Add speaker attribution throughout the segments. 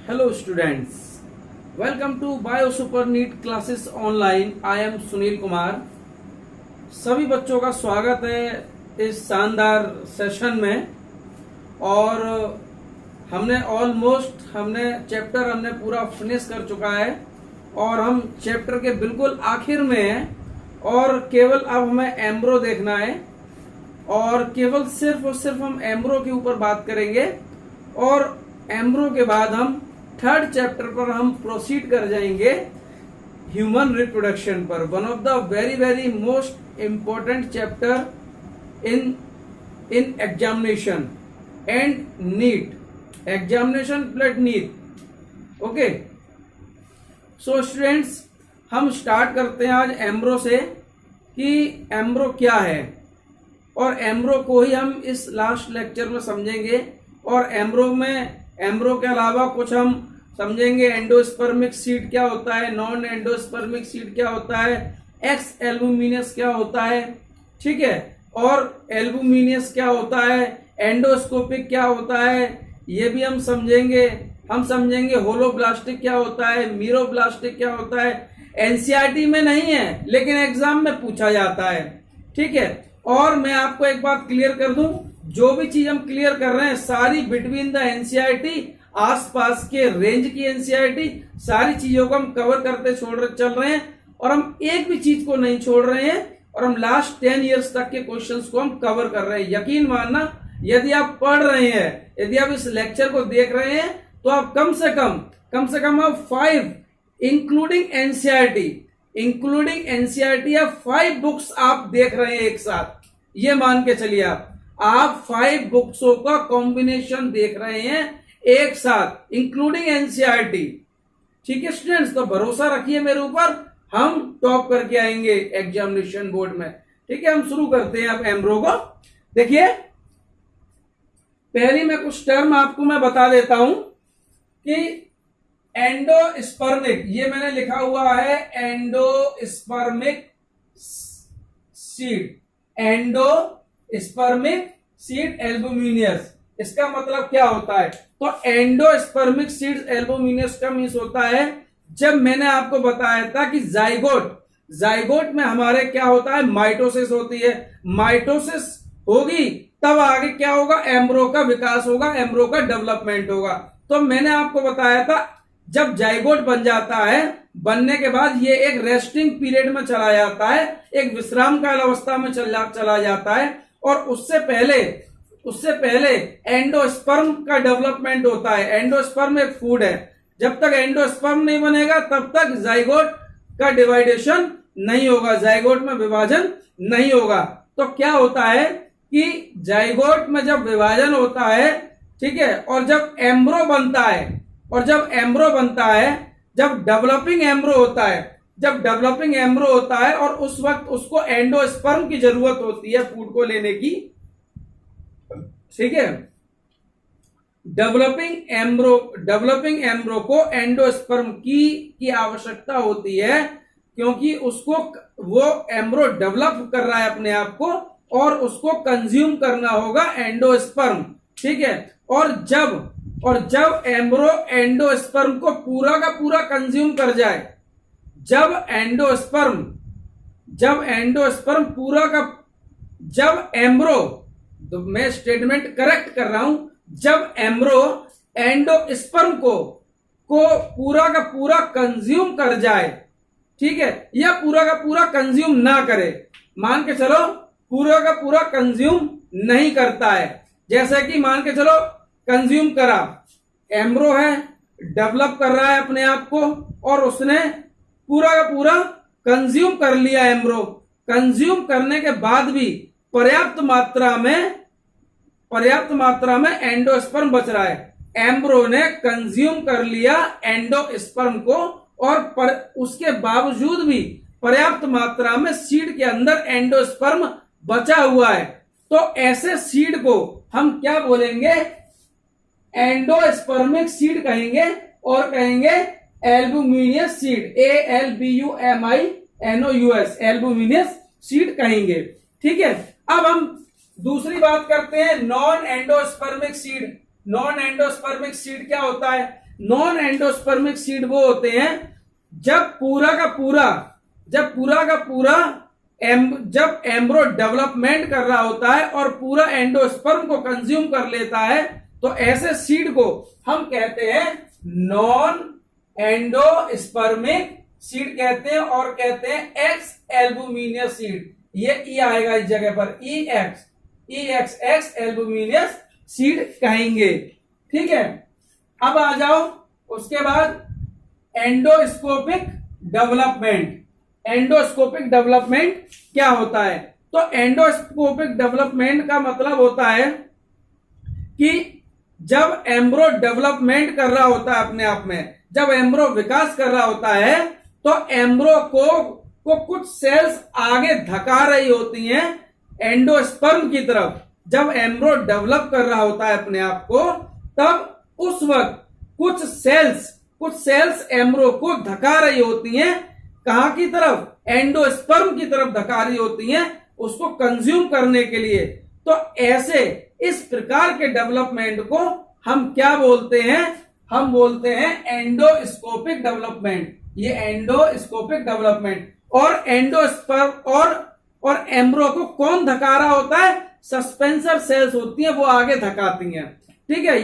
Speaker 1: Hello students, welcome to Bio Super Neat classes online. I am Sunil Kumar. सभी बच्चों का स्वागत है इस शानदार सेशन में. और हमने चैप्टर पूरा फिनिश कर चुका है और हम चैप्टर के बिल्कुल आखिर में हैं और केवल अब हमें एम्ब्रो देखना है और केवल सिर्फ और सिर्फ हम एम्ब्रो के ऊपर बात करेंगे और एम्ब्रो के बाद हम थर्ड चैप्टर पर हम प्रोसीड कर जाएंगे ह्यूमन रिप्रोडक्शन पर. One of the very very most important chapter in examination and NEET examination plus NEET. Okay, so students, हम स्टार्ट करते हैं आज एम्ब्रो से कि एम्ब्रो क्या है और एम्ब्रो को ही हम इस लास्ट लेक्चर में समझेंगे. और एम्ब्रो के अलावा कुछ हम समझेंगे एंडोस्पर्मिक सीड क्या होता है, नॉन एंडोस्पर्मिक सीड क्या होता है, एक्स एल्बुमिनस क्या होता है, ठीक है, और एल्बुमिनस क्या होता है, एंडोस्कोपिक क्या होता है, ये भी हम समझेंगे. हम समझेंगे होलोब्लास्टिक क्या होता है, मीरोब्लास्टिक क्या होता है. एनसीईआरटी में नहीं है लेकिन एग्जाम में पूछा जाता है, ठीक है. और मैं आपको एक बात क्लियर कर दूं, जो भी चीज हम क्लियर कर रहे हैं सारी बिटवीन द एनसीईआरटी, आसपास के रेंज की एनसीईआरटी, सारी चीजों को हम कवर करते चल रहे हैं और हम एक भी चीज को नहीं छोड़ रहे हैं और हम लास्ट 10 इयर्स तक के क्वेश्चंस को हम कवर कर रहे हैं. यकीन मानना, यदि आप पढ़ रहे हैं, यदि आप इस लेक्चर को देख रहे हैं तो आप कम से कम आप 5 इंक्लूडिंग एनसीईआरटी या 5 बुक्स आप देख रहे हैं एक साथ. ये मान के चलिए आप 5 बुक्सों का कॉम्बिनेशन देख रहे हैं एक साथ इंक्लूडिंग एनसीईआरटी. ठीक है स्टूडेंट्स, तो भरोसा रखिए मेरे ऊपर, हम टॉप करके आएंगे एग्जामिनेशन बोर्ड में. ठीक है, हम शुरू करते हैं अब एम्ब्रो को. देखिए, पहले मैं कुछ टर्म आपको मैं बता देता हूं कि एंडोस्पर्मिक, ये मैंने लिखा हुआ है endospermic seed, endospermic seed albuminous. इसका मतलब क्या होता है? तो एंडोस्पर्मिक सीड एल्बुमिनस का मीन्स होता है, जब मैंने आपको बताया था कि जाइगोट में हमारे क्या होता है, माइटोसिस होती है. माइटोसिस होगी तब आगे क्या होगा, एम्ब्रो का विकास होगा, एम्ब्रो का डेवलपमेंट होगा. तो मैंने आपको बताया था जब जाइगोट बन जाता है, बनने के बाद ये एक रेस्टिंग पीरियड में चला जाता है, एक विश्राम काल अवस्था में चला जाता है और उससे पहले एंडोस्पर्म का डेवलपमेंट होता है. एंडोस्पर्म एक फूड है. जब तक एंडोस्पर्म नहीं बनेगा तब तक जाइगोट का डिवाइडेशन नहीं होगा, जाइगोट में विभाजन नहीं होगा. तो क्या होता है कि जाइगोट में जब विभाजन होता है, ठीक है, और जब एम्ब्रो बनता है, जब डेवलपिंग एम्ब्रो होता है और उस वक्त उसको एंडोस्पर्म की जरूरत होती है फूड को लेने की. ठीक है, डेवलपिंग एम्ब्रो को एंडोस्पर्म की आवश्यकता होती है क्योंकि उसको वो एम्ब्रो डेवलप कर रहा है अपने आप को और उसको कंज्यूम करना होगा एंडोस्पर्म. ठीक है, और जब एम्ब्रो एंडोस्पर्म को पूरा का पूरा कंज्यूम कर जाए, जब एम्ब्रो, तो मैं स्टेटमेंट करेक्ट कर रहा हूं, जब एम्ब्रो एंडोस्पर्म को पूरा का पूरा कंज्यूम कर जाए, ठीक है, या पूरा का पूरा कंज्यूम ना करे, मान के चलो पूरा का पूरा कंज्यूम नहीं करता है, जैसे कि मान के चलो कंज्यूम करा, एम्ब्रो है, डेवलप कर रहा है अपने आप को और उसने पूरा का पूरा कंज्यूम कर लिया. एम्ब्रो कंज्यूम करने के बाद भी पर्याप्त मात्रा में एंडोस्पर्म बच रहा है. एम्ब्रो ने कंज्यूम कर लिया एंडोस्पर्म को और उसके बावजूद भी पर्याप्त मात्रा में सीड के अंदर एंडोस्पर्म बचा हुआ है. तो ऐसे सीड को हम क्या बोलेंगे, एंडोस्पर्मिक सीड कहेंगे और कहेंगे albuminous seed, ALBUMINOUS, albuminous seed कहेंगे. ठीक है, अब हम दूसरी बात करते हैं non endospermic seed. Non endospermic seed क्या होता है? नॉन एंडोस्पर्मिक सीड वो होते हैं जब पूरा का पूरा जब एम्ब्रो डेवलपमेंट कर रहा होता है और पूरा एंडोस्पर्म को कंज्यूम कर लेता है, तो ऐसे सीड को हम कहते हैं नॉन एंडोस्पर्मिक सीड कहते हैं, और कहते हैं एक्स एल्बुमिनियस सीड। ये ई आएगा इस जगह पर, ई एक्स एक्स एल्बुमिनियस सीड कहेंगे। ठीक है, अब आ जाओ उसके बाद एंडोस्कोपिक डेवलपमेंट। एंडोस्कोपिक डेवलपमेंट क्या होता है? तो एंडोस्कोपिक डेवलपमेंट का मतलब होता है कि जब एम्ब्रो डेवलपमेंट कर रहा होता है अपने आप में, जब एम्ब्रो विकास कर रहा होता है, तो एम्ब्रो को कुछ सेल्स आगे धका रही होती हैं एंडोस्पर्म की तरफ। जब एम्ब्रो डेवलप कर रहा होता है अपने आप को, तब उस वक्त कुछ सेल्स एम्ब्रो को धका रही होती हैं। कहां की तरफ? एंडोस्पर्म की तरफ धका रही होती हैं उसको कंज्यूम करने के लिए। तो ऐसे इस प्रकार के डेवलपमेंट को हम क्या बोलते हैं? हम बोलते हैं एंडोस्कोपिक डेवलपमेंट। ये एंडोस्कोपिक डेवलपमेंट। और एंडोस्पर्म और एम्ब्रो को कौन धका रहा होता है? सस्पेंसर सेल्स होती हैं, वो आगे धकाती हैं। ठीक है,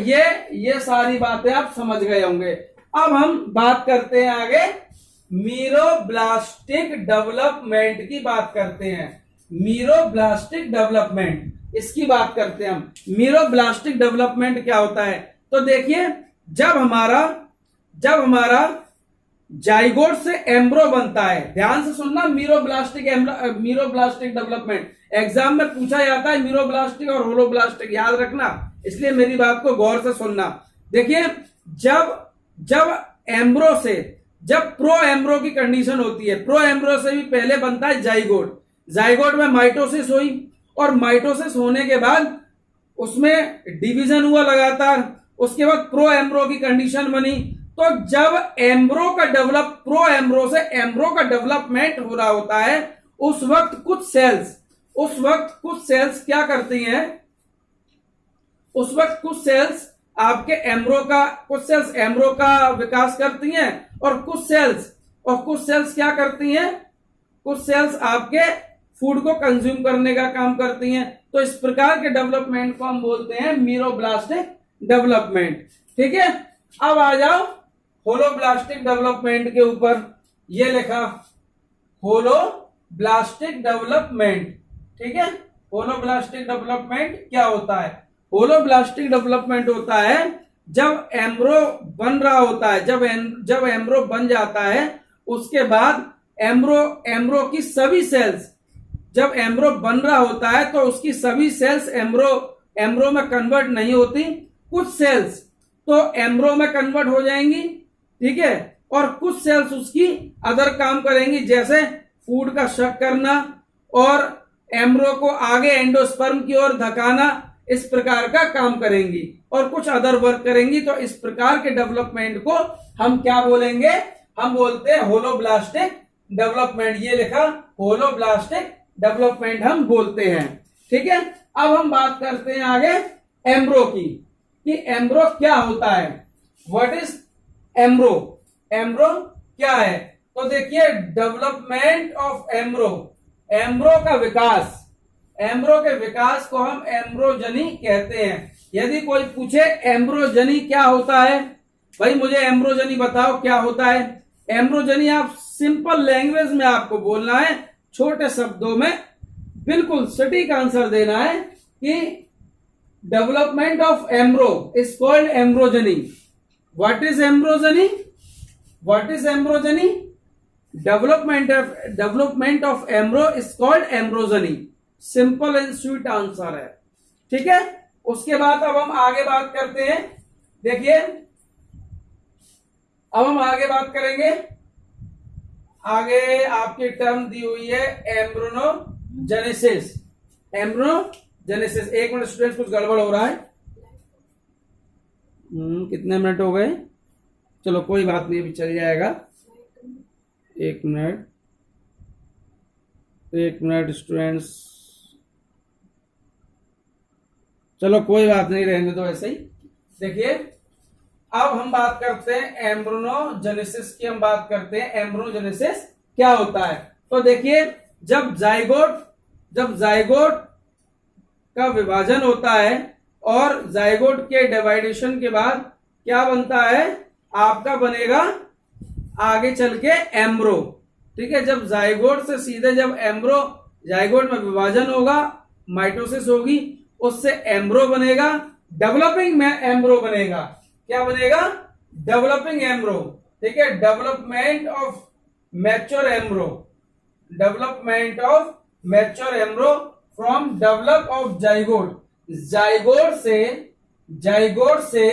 Speaker 1: ये सारी बातें आप समझ गए होंगे। अब हम बात करते हैं आगे मीरोब्लास्टिक डेवलपमेंट की बात करते हैं। मीरोब्लास्टिक डेवलपमेंट, इसकी बात करते हैं हम। मीरोब्लास्टिक डेवलपमेंट क्या होता है? तो देखिए, जब हमारा जाइगोट से एम्ब्रो बनता है, ध्यान से सुनना, मीरोब्लास्टिक डेवलपमेंट एग्जाम में पूछा जाता है। मीरोब्लास्टिक और होलोब्लास्टिक याद रखना, इसलिए मेरी बात को गौर से सुनना। देखिए, जब एम्ब्रो से जब प्रो एम्ब्रो की कंडीशन होती है, प्रो एम्ब्रो से भी पहले बनता है जाइगोट। जाइगोट में माइटोसिस हुई, और माइटोसिस होने के बाद उसमें डिवीजन हुआ लगातार, उसके बाद प्रो एम्ब्रो की कंडीशन बनी। तो जब प्रो एम्ब्रो से एम्ब्रो का डेवलपमेंट हो रहा होता है, उस वक्त कुछ सेल्स क्या करती हैं? उस वक्त कुछ सेल्स एम्ब्रो का विकास करती हैं, और कुछ सेल्स क्या करती हैं? कुछ सेल्स आपके फूड को कंज्यूम करने का काम करती हैं। तो इस प्रकार के डेवलपमेंट को हम बोलते हैं मीरोब्लास्टिक डेवलपमेंट। ठीक है, अब आ जाओ होलोब्लास्टिक डेवलपमेंट के ऊपर। ये लिखा होलोब्लास्टिक डेवलपमेंट। ठीक है, होलोब्लास्टिक डेवलपमेंट क्या होता है? होलोब्लास्टिक डेवलपमेंट होता है जब एम्ब्रो बन रहा होता है, जब एम्ब्रो बन जाता है, उसके बाद एम्ब्रो की सभी सेल्स, जब एम्ब्रो बन रहा होता है तो उसकी सभी सेल्स एम्ब्रो में कन्वर्ट नहीं होती। कुछ सेल्स तो एम्ब्रो में कन्वर्ट हो जाएंगी, ठीक है, और कुछ सेल्स उसकी अदर काम करेंगी, जैसे फूड का शक करना और एम्ब्रो को आगे एंडोस्पर्म की ओर धकाना, इस प्रकार का काम करेंगी, और कुछ अदर वर्क करेंगी। तो इस प्रकार के डेवलपमेंट को हम क्या बोलेंगे? हम बोलते हैं होलोब्लास्टिक डेवलपमेंट। ये लिखा होलोब्लास्टिक डेवलपमेंट हम बोलते हैं। ठीक है, अब हम बात करते हैं आगे एम्ब्रो की, कि एम्ब्रो क्या होता है। What is एम्ब्रो? एम्ब्रो क्या है? तो देखिए, डेवलपमेंट ऑफ एम्ब्रो का विकास, एम्ब्रो के विकास को हम एम्ब्रोजनी कहते हैं। यदि कोई पूछे एम्ब्रोजनी क्या होता है, भाई मुझे एम्ब्रोजनी बताओ क्या होता है। एम्ब्रोजनी आप सिंपल लैंग्वेज में आपको बोलना है, छोटे शब्दों में बिल्कुल सटीक आंसर देना है कि development of embryo is called embryogeny. What is embryogeny? What is embryogeny? Development of embryo is called embryogeny. Simple and sweet answer है। ठीक है, उसके बाद अब हम आगे बात करते हैं। देखिए, अब हम आगे बात करेंगे। आगे आपकी टर्म दी हुई है एम्ब्रोनोजेनेसिस। एम्ब्रोनोजेनेसिस, एक मिनट स्टूडेंट्स, कुछ गड़बड़ हो रहा है। कितने मिनट हो गए? चलो कोई बात नहीं, अभी चल जाएगा। एक मिनट स्टूडेंट्स, चलो कोई बात नहीं, रहने दो ऐसे ही। देखिए अब हम बात करते हैं एम्ब्रोनोजेनेसिस की। हम बात करते हैं एम्ब्रोनोजेनेसिस क्या होता है। तो देखिए जब जाइगोट का विभाजन होता है और जाइगोट के डिवाइडेशन के बाद क्या बनता है, आपका बनेगा आगे चल के एम्ब्रो। ठीक है, जब जाइगोट से सीधे जब एम्ब्रो जाइगोट में विभाजन होगा, माइटोसिस होगी, उससे एम्ब्रो बनेगा, डेवलपिंग में एम्ब्रो बनेगा। क्या बनेगा, डेवलपिंग एम्ब्रो। ठीक है, development of mature एम्ब्रो, development of mature एम्ब्रो from develop of zygote, zygote से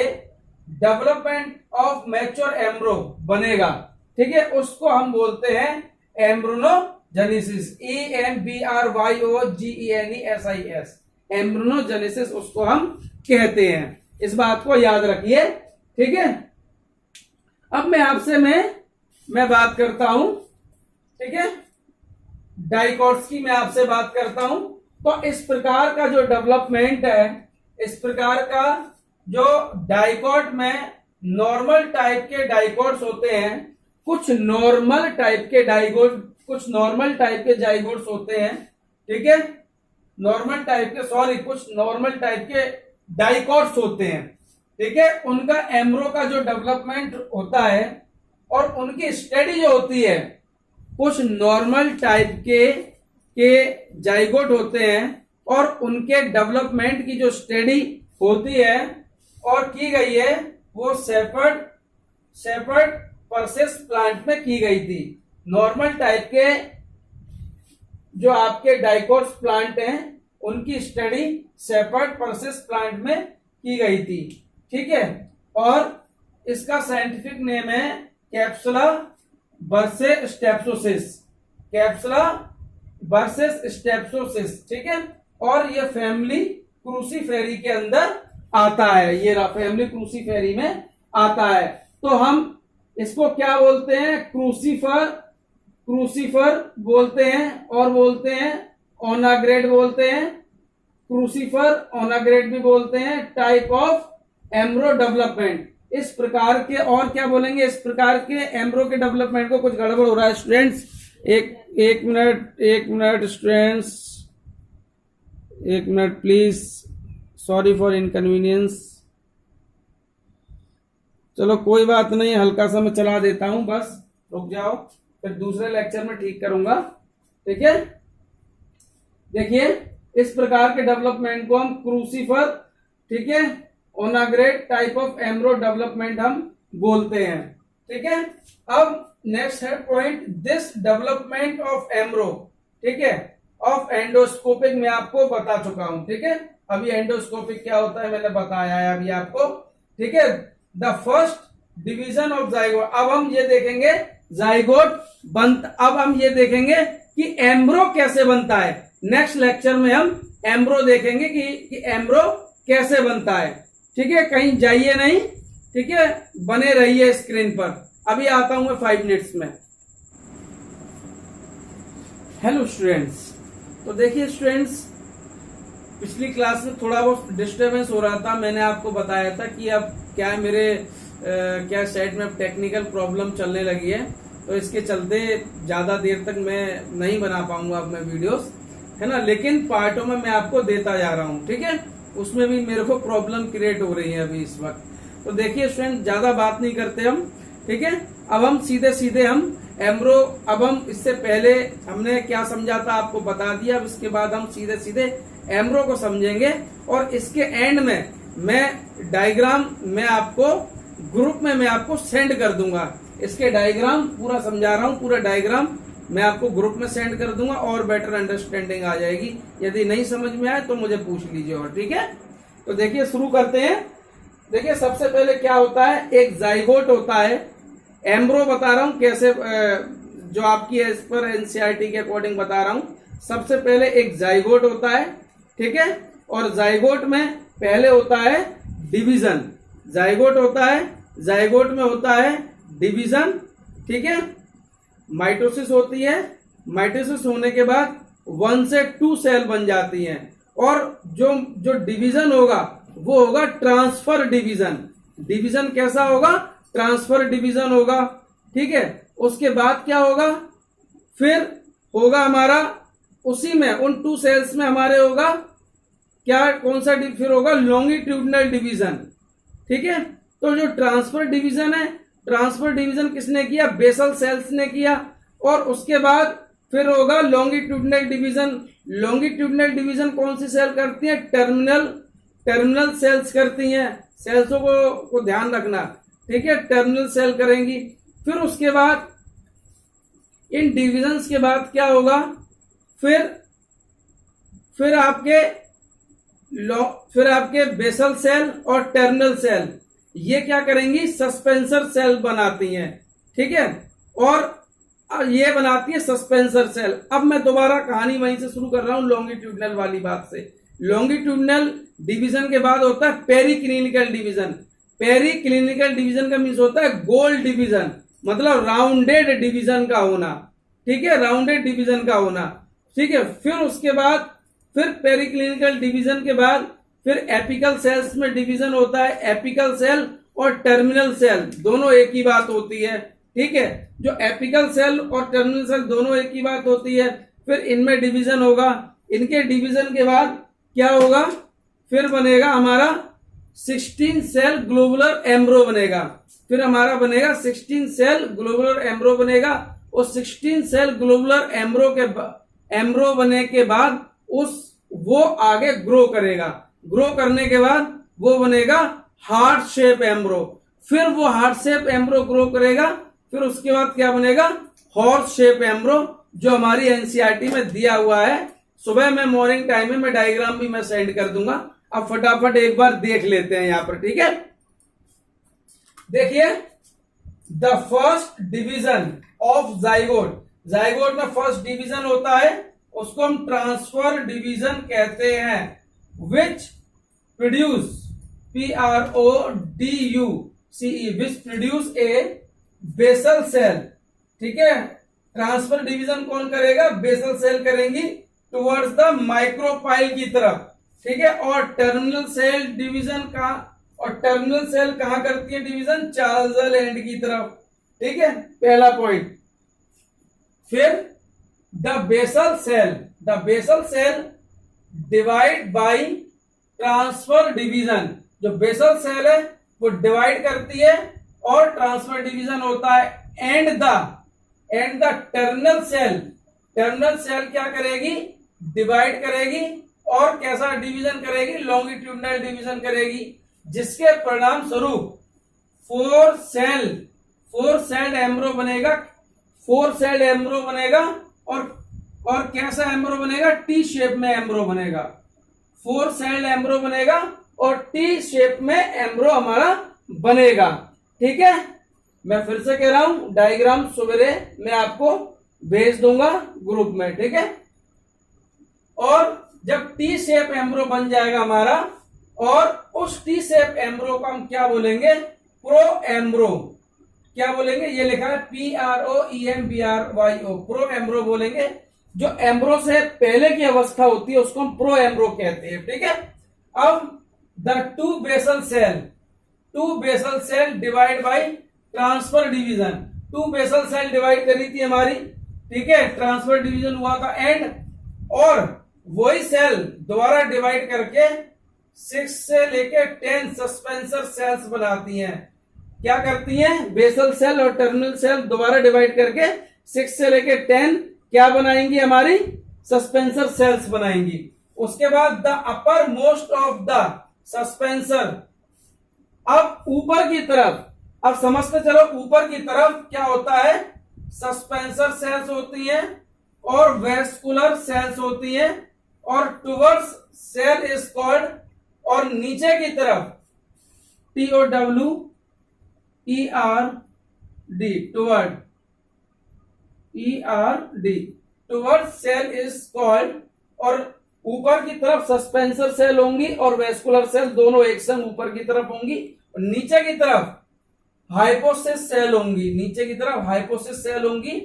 Speaker 1: डेवलपमेंट ऑफ मैच्योर एम्ब्रो बनेगा। ठीक है, उसको हम बोलते हैं एम्ब्रोनोजेनेसिस, EMBRYOGENESIS, एम्ब्रोनोजेनेसिस उसको हम कहते हैं। इस बात को याद रखिए। ठीक है, अब मैं आपसे मैं बात करता हूं। ठीक है, डाइकोट्स की मैं आपसे बात करता हूं। तो इस प्रकार का जो डेवलपमेंट है, इस प्रकार का जो डाइकोट में नॉर्मल टाइप के डाइकोट्स होते हैं, कुछ नॉर्मल टाइप के जाइगोट्स होते हैं। ठीक है, कुछ नॉर्मल टाइप के डाइकोट्स होते हैं। ठीक है, उनका एम्ब्रो का जो डेवलपमेंट होता है और उनकी स्टडी जो होती है, कुछ नॉर्मल टाइप के जाइगोट होते हैं और उनके डेवलपमेंट की जो स्टडी होती है और की गई है, वो शेपर्ड परसेस प्लांट में की गई थी। नॉर्मल टाइप के जो आपके डाइकोट्स प्लांट हैं, उनकी स्टडी शेपर्ड परसेस प्लांट में की गई थी। ठीक है, और इसका साइंटिफिक नेम है कैप्सुला बर्से स्टेप्सोसिस। ठीक है, और ये फैमिली क्रूसीफेरी के अंदर आता है, ये फैमिली क्रूसीफेरी में आता है। तो हम इसको क्या बोलते हैं, क्रूसीफर बोलते हैं, और बोलते हैं ओनाग्रेड बोलते हैं, क्रूसीफर ओनाग्रेड भी बोलते हैं, टाइप ऑफ एम्ब्रो डेवलपमेंट। इस प्रकार के, और क्या बोलेंगे, इस प्रकार के एम्ब्रो के डेवलपमेंट को कुछ गड़बड़ हो रहा है स्टूडेंट्स, एक मिनट स्टूडेंट्स, एक minute please, sorry for inconvenience. चलो कोई बात नहीं, हल्का सा मैं चला देता हूं, बस रुक जाओ, फिर दूसरे लेक्चर में ठीक करूंगा। ठीक है, देखिए इस प्रकार के डेवलपमेंट को हम क्रूसीफर, ठीक है, ओनाग्रेड टाइप ऑफ एम्ब्रो डेवलपमेंट हम बोलते हैं। ठीक है, अब नेक्स्ट है पॉइंट, दिस डेवलपमेंट ऑफ एम्ब्रो, ठीक है, ऑफ एंडोस्कोपिक मैं आपको बता चुका हूं। ठीक है, अभी एंडोस्कोपिक क्या होता है मैंने बताया है अभी आपको। ठीक है, the first division of zygote. अब हम ये देखेंगे अब हम ये देखेंगे कि एम्ब्रो कैसे बनता है। नेक्स्ट लेक्चर में हम एम्ब्रो देखेंगे कि एम्ब्रो कैसे बनता है। ठीक है, कहीं जाइए नहीं। ठीक है, बने रहिए स्क्रीन पर। अभी आता हूं मैं 5 मिनट्स में। हेलो स्टूडेंट्स, तो देखिए स्टूडेंट्स, पिछली क्लास में थोड़ा बहुत डिस्टरबेंस हो रहा था। मैंने आपको बताया था कि अब क्या है, मेरे क्या साइड में टेक्निकल प्रॉब्लम चलने लगी है, तो इसके चलते ज्यादा देर तक मैं नहीं बना पाऊंगा अब मैं वीडियोस, है ना, लेकिन पार्टों में मैं आपको देता जा रहा हूं। ठीक है, उसमें भी मेरे को प्रॉब्लम क्रिएट हो रही है अभी इस वक्त। तो देखिए स्टूडेंट, ज्यादा बात नहीं करते हम। ठीक है, अब हम सीधे हम एम्ब्रो, अब हम इससे पहले हमने क्या समझा था आपको बता दिया। अब इसके बाद हम सीधे एम्ब्रो को समझेंगे, और इसके एंड में मैं डायग्राम मैं आपको ग्रुप में मैं आपको सेंड कर दूंगा। इसके डायग्राम पूरा समझा रहा हूँ, पूरा डायग्राम मैं आपको ग्रुप में सेंड कर दूंगा और बेटर अंडरस्टैंडिंग आ जाएगी। यदि नहीं समझ में आए तो मुझे पूछ लीजिए। और ठीक है, तो देखिए शुरू करते हैं। देखिए सबसे पहले क्या होता है, एक जाइगोट होता है। एम्ब्रो बता रहा हूं कैसे, जो आपकी एज पर एनसीईआरटी के अकॉर्डिंग बता रहा हूं। सबसे पहले एक जाइगोट होता है, ठीक है, और जाइगोट में पहले होता है डिवीजन। जाइगोट होता है, जाइगोट में होता है डिवीजन, ठीक है, माइटोसिस होती है। माइटोसिस होने के बाद 1 से 2 सेल बन जाती हैं, और जो डिवीजन होगा वो होगा ट्रांसफर डिवीजन। डिवीजन कैसा होगा? ट्रांसफर डिवीजन होगा। ठीक है, उसके बाद क्या होगा? फिर होगा हमारा उसी में उन 2 सेल्स में हमारे होगा क्या, कौन सा फिर होगा? Longitudinal division. ठीक है, तो जो ट्रांसफर डिवीजन है, ट्रांसफर डिवीजन किसने किया? बेसल सेल्स ने किया। और उसके बाद फिर होगा लॉन्गिट्यूडनल डिवीजन। लॉन्गिट्यूडनल डिवीजन कौन सी सेल करती है? टर्मिनल सेल्स करती हैं। सेल्सों को ध्यान रखना। ठीक है, टर्मिनल सेल करेंगी। फिर उसके बाद इन डिविजन्स के बाद क्या होगा? फिर आपके बेसल सेल और टर्मिनल सेल ये क्या करेंगी? सस्पेंसर सेल बनाती हैं। ठीक है, और ये बनाती है सस्पेंसर सेल। अब मैं दोबारा कहानी वहीं से शुरू कर रहा हूं, लॉन्गिट्यूडनल वाली बात से। लॉन्गिट्यूडनल डिवीजन के बाद होता है पेरीक्लिनिकल डिवीजन। पेरीक्लिनिकल डिवीजन का मीन्स होता है गोल डिवीजन, मतलब राउंडेड डिवीजन का होना। ठीक है, राउंडेड डिवीजन का होना। ठीक है, फिर उसके बाद फिर पेरीक्लिनिकल डिवीजन के बाद फिर एपिकल सेल्स में डिवीजन होता है। एपिकल सेल और टर्मिनल सेल दोनों एक ही बात होती है। ठीक है, जो एपिकल सेल और टर्मिनल सेल दोनों एक ही बात होती है। फिर इनमें डिवीजन होगा। इनके डिवीजन के बाद क्या होगा? फिर बनेगा हमारा 16 सेल ग्लोबुलर एम्ब्रो बनेगा। फिर हमारा बनेगा 16 सेल ग्लोबुलर एम्ब्रो बनेगा। और 16 सेल ग्लोबुलर एम्ब्रो बने के बाद वो आगे ग्रो करेगा। ग्रो करने के बाद वो बनेगा हार्ट शेप एम्ब्रो। फिर वो हार्ट शेप एम्ब्रो ग्रो करेगा। फिर उसके बाद क्या बनेगा? हॉर्स शेप एम्ब्रो, जो हमारी एनसीईआरटी में दिया हुआ है। सुबह में मॉर्निंग टाइम में मैं डायग्राम भी मैं सेंड कर दूंगा। अब फटाफट एक बार देख लेते हैं यहां पर। ठीक है, देखिए, the first division of zygote. Zygote में फर्स्ट डिवीजन होता है, उसको हम ट्रांसफर डिवीजन कहते हैं। Which produce PRODUCE which produce a basal cell. ठीक है, ट्रांसफर डिवीजन कौन करेगा? बेसल सेल करेंगी टुवर्ड्स द माइक्रोपाइल की तरफ। ठीक है, और टर्मिनल सेल डिवीजन का, और टर्मिनल सेल कहां करती है डिवीजन? चार्जल एंड की तरफ। ठीक है, पहला पॉइंट। फिर the basal cell divide by transfer division. जो बेसल सेल है वो डिवाइड करती है और ट्रांसफर डिवीजन होता है। एंड द टर्मिनल सेल क्या करेगी? डिवाइड करेगी। और कैसा डिवीजन करेगी? लॉन्गिट्यूडनल डिवीजन करेगी, जिसके परिणाम स्वरूप 4 सेल एम्ब्रो बनेगा। 4 सेल एम्ब्रो बनेगा। और कैसा एम्ब्रो बनेगा? टी शेप में एम्ब्रो बनेगा। 4 सेल एम्ब्रो बनेगा और टी शेप में एम्ब्रो हमारा बनेगा। ठीक है, मैं फिर से कह रहा हूं, डायग्राम सवेरे मैं आपको भेज दूंगा ग्रुप में। ठीक है, और जब टी शेप एम्ब्रो बन जाएगा हमारा, और उस टी शेप एम्ब्रो को हम क्या बोलेंगे? प्रो एम्ब्रो। क्या बोलेंगे? ये लिखा है PROEMBRYO, प्रो एम्ब्रो बोलेंगे। जो एम्ब्रो से पहले की अवस्था होती है उसको हम प्रो एम्ब्रो कहते हैं। ठीक है, अब the two basal cell divide by transfer division. 2 basal cell divide करी थी हमारी। ठीक है, ट्रांसफर डिवीजन हुआ था एंड, और वही सेल दोबारा डिवाइड करके 6 से लेके 10 सस्पेंसर सेल्स बनाती हैं। क्या करती हैं? बेसल सेल और टर्मिनल सेल दोबारा डिवाइड करके 6 से लेके 10 क्या बनाएंगी? हमारी सस्पेंसर सेल्स बनाएंगी। उसके बाद the uppermost of the suspensor. अब ऊपर की तरफ, अब समझते चलो, ऊपर की तरफ क्या होता है? सस्पेंसर सेल्स होती हैं और वेस्कुलर सेल्स होती हैं, और टुवर्ड्स सेल इज कॉल्ड, और नीचे की तरफ TOWERD, toward cell is called. और ऊपर की तरफ सस्पेंसर सेल होंगी और वेस्कुलर सेल दोनों एक संग ऊपर की तरफ होंगी। और नीचे की तरफ हाइपोसिस सेल होंगी। नीचे की तरफ हाइपोसिस सेल होंगी।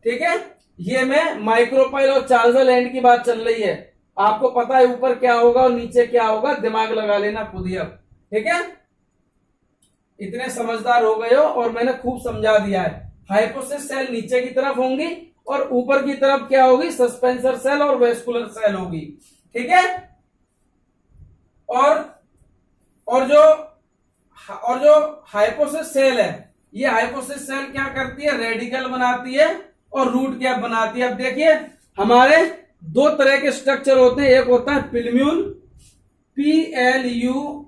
Speaker 1: ठीक है, ये में माइक्रोपाइल और चार्जल एंड की बात चल रही है। आपको पता है ऊपर क्या होगा और नीचे क्या होगा, दिमाग लगा लेना खुद ही अब, ठीक है। इतने समझदार हो गए हो और मैंने खूब समझा दिया है। हाइपोसिस सेल नीचे की तरफ होंगी और ऊपर की तरफ क्या होगी, सस्पेंसर सेल और वेस्कुलर सेल होगी, ठीक है। और जो हाइपोसिस सेल है, ये हाइपोसिस सेल क्या करती है, रेडिकल बनाती है और रूट कैप बनाती है। अब देखिए हमारे दो तरह के स्ट्रक्चर होते हैं, एक होता है पिल्म्यूल, PLUMUL,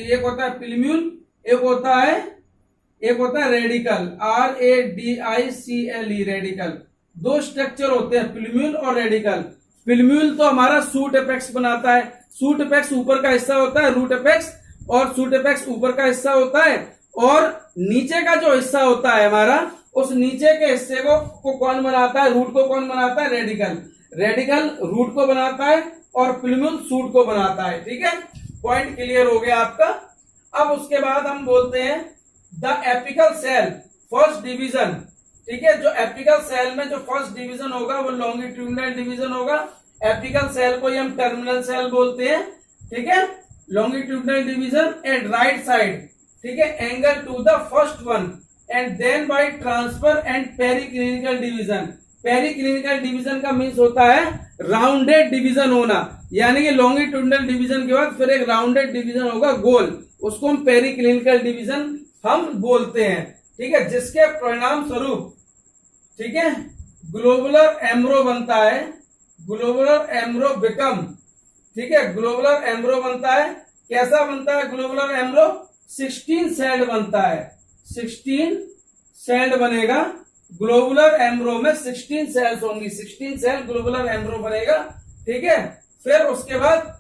Speaker 1: एक होता है पिल्म्यूल, एक होता है रेडिकल, RADICLE, रेडिकल। दो स्ट्रक्चर होते हैं, पिल्म्यूल और रेडिकल। पिल्म्यूल तो हमारा सूट एपेक्स बनाता है, सूट एपेक्स ऊपर का हिस्सा होता है, रूट एपेक्स, और सूट एपेक्स ऊपर का हिस्सा होता है, और नीचे का जो हिस्सा होता है हमारा, उस नीचे के हिस्से को कौन बनाता है, रूट को कौन बनाता है, रेडिकल। रेडिकल रूट को बनाता है और पिल्म्यूल सूट को बनाता है, ठीक है। पॉइंट क्लियर हो गया आपका। अब उसके बाद हम बोलते हैं the apical cell first division, ठीक है। जो एपिकल सेल में जो फर्स्ट डिवीजन होगा वो लॉन्गिट्यूडनल डिवीजन होगा। एपिकल सेल को ही हम टर्मिनल सेल बोलते हैं, ठीक है। Longitudinal division at right side, ठीक है, angle to the first one, and then by transfer and periclinal division. Periclinal division का मीन्स होता है राउंडेड डिवीजन होना, यानी कि लॉन्गिट्यूडनल डिवीजन के बाद फिर एक राउंडेड डिवीजन होगा गोल, उसको हम पेरिक्लिनिकल डिवीजन हम बोलते हैं, ठीक है। जिसके परिणाम स्वरूप, ठीक है, ग्लोबुलर एम्ब्रो बनता है, ग्लोबुलर एम्ब्रो बिकम, ठीक है, ग्लोबुलर एम्ब्रो बनता है। कैसा बनता है ग्लोबुलर एम्ब्रो, 16 सेल्ड बनता है, 16 सेल्ड बनेगा। ग्लोबुलर एम्ब्रो में 16 सेल्स होंगी, 16 सेल ग्लोबुलर एम्ब्रो बनेगा, ठीक है। फिर उसके बाद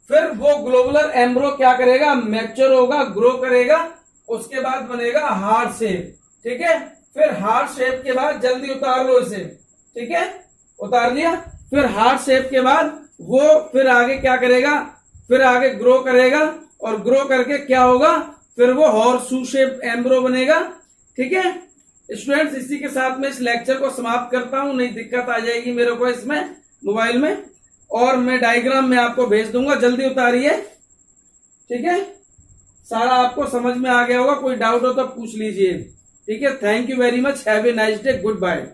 Speaker 1: फिर वो ग्लोबुलर एम्ब्रो क्या करेगा, मैच्योर होगा, ग्रो करेगा, उसके बाद बनेगा हार्ट शेप, ठीक है। फिर हार्ट शेप के बाद, जल्दी उतार लो इसे, ठीक है, उतार लिया। फिर हार्ट शेप के बाद वो फिर आगे क्या करेगा, फिर आगे ग्रो करेगा, और ग्रो करके क्या होगा, फिर वो हॉर्सशू शेप एम्ब्रो बनेगा, ठीक है। स्टूडेंट्स, इसी के साथ में इस लेक्चर को समाप्त करता हूं, नहीं दिक्कत आ जाएगी मेरे को इसमें मोबाइल में, और मैं डायग्राम में आपको भेज दूंगा, जल्दी उतारिए, ठीक है। सारा आपको समझ में आ गया होगा, कोई डाउट हो तो पूछ लीजिए, ठीक है। Thank you very much, have a nice day, good bye.